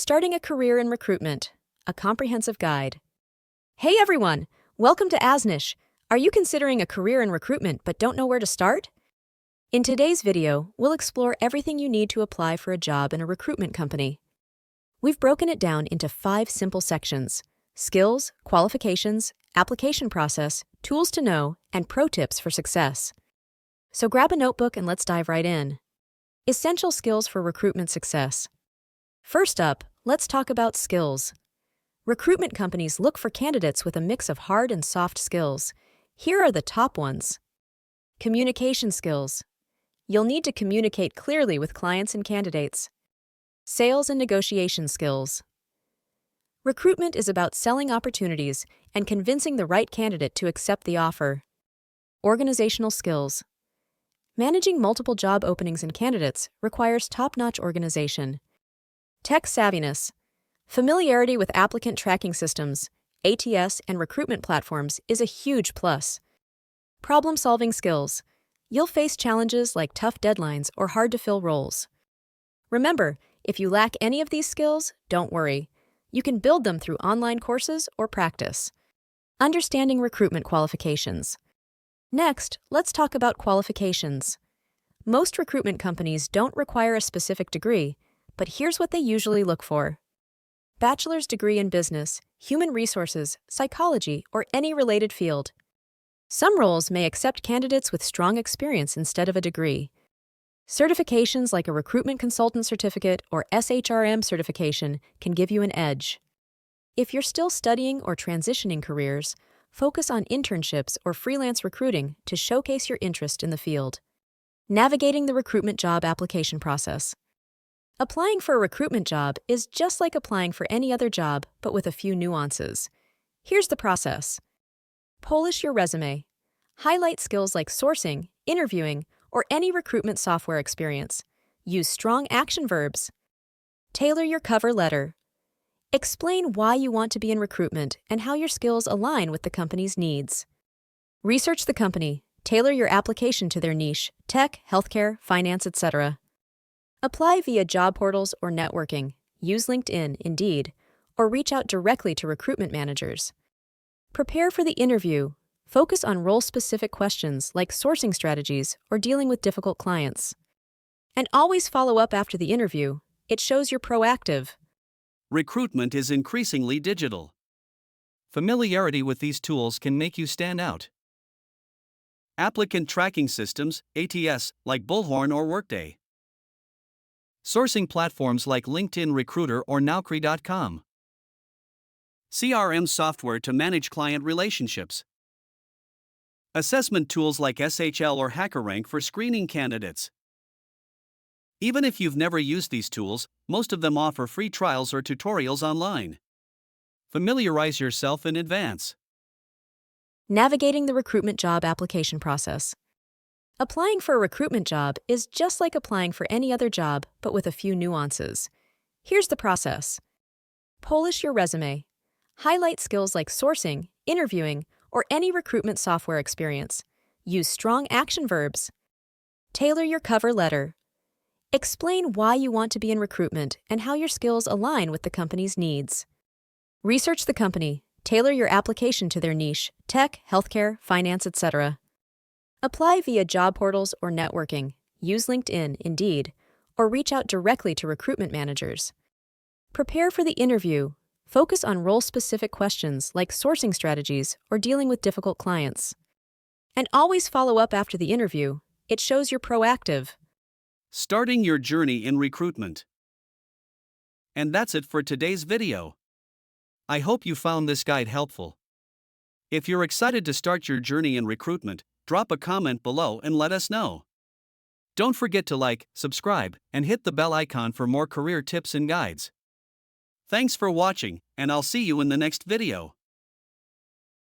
Starting a Career in Recruitment, a comprehensive guide. Hey everyone, welcome to Aznish. Are you considering a career in recruitment but don't know where to start? In today's video, we'll explore everything you need to apply for a job in a recruitment company. We've broken it down into 5 simple sections: skills, qualifications, application process, tools to know, and pro tips for success. So grab a notebook and let's dive right in. Essential skills for recruitment success. First up, let's talk about skills. Recruitment companies look for candidates with a mix of hard and soft skills. Here are the top ones. Communication skills. You'll need to communicate clearly with clients and candidates. Sales and negotiation skills. Recruitment is about selling opportunities and convincing the right candidate to accept the offer. Organizational skills. Managing multiple job openings and candidates requires top-notch organization. Tech savviness. Familiarity with applicant tracking systems, ATS, and recruitment platforms is a huge plus. Problem-solving skills. You'll face challenges like tough deadlines or hard-to-fill roles. Remember, if you lack any of these skills, don't worry. You can build them through online courses or practice. Understanding recruitment qualifications. Next, let's talk about qualifications. Most recruitment companies don't require a specific degree, but here's what they usually look for: bachelor's degree in business, human resources, psychology, or any related field. Some roles may accept candidates with strong experience instead of a degree. Certifications like a recruitment consultant certificate or SHRM certification can give you an edge. If you're still studying or transitioning careers, focus on internships or freelance recruiting to showcase your interest in the field. Navigating the recruitment job application process. Applying for a recruitment job is just like applying for any other job, but with a few nuances. Here's the process. Polish your resume. Highlight skills like sourcing, interviewing, or any recruitment software experience. Use strong action verbs. Tailor your cover letter. Explain why you want to be in recruitment and how your skills align with the company's needs. Research the company. Tailor your application to their niche: tech, healthcare, finance, etc. Apply via job portals or networking. Use LinkedIn, Indeed, or reach out directly to recruitment managers. Prepare for the interview. Focus on role-specific questions like sourcing strategies or dealing with difficult clients. And always follow up after the interview. It shows you're proactive. Recruitment is increasingly digital. Familiarity with these tools can make you stand out. Applicant tracking systems, ATS, like Bullhorn or Workday. Sourcing platforms like LinkedIn Recruiter or Naukri.com. CRM software to manage client relationships. Assessment tools like SHL or HackerRank for screening candidates. Even if you've never used these tools, most of them offer free trials or tutorials online. Familiarize yourself in advance. Navigating the recruitment job application process. Applying for a recruitment job is just like applying for any other job, but with a few nuances. Here's the process. Polish your resume. Highlight skills like sourcing, interviewing, or any recruitment software experience. Use strong action verbs. Tailor your cover letter. Explain why you want to be in recruitment and how your skills align with the company's needs. Research the company. Tailor your application to their niche: tech, healthcare, finance, etc. Apply via job portals or networking. Use LinkedIn, Indeed, or reach out directly to recruitment managers. Prepare for the interview. Focus on role-specific questions like sourcing strategies or dealing with difficult clients. And always follow up after the interview. It shows you're proactive. Starting your journey in recruitment. And that's it for today's video. I hope you found this guide helpful. If you're excited to start your journey in recruitment, drop a comment below and let us know. Don't forget to like, subscribe, and hit the bell icon for more career tips and guides. Thanks for watching, and I'll see you in the next video.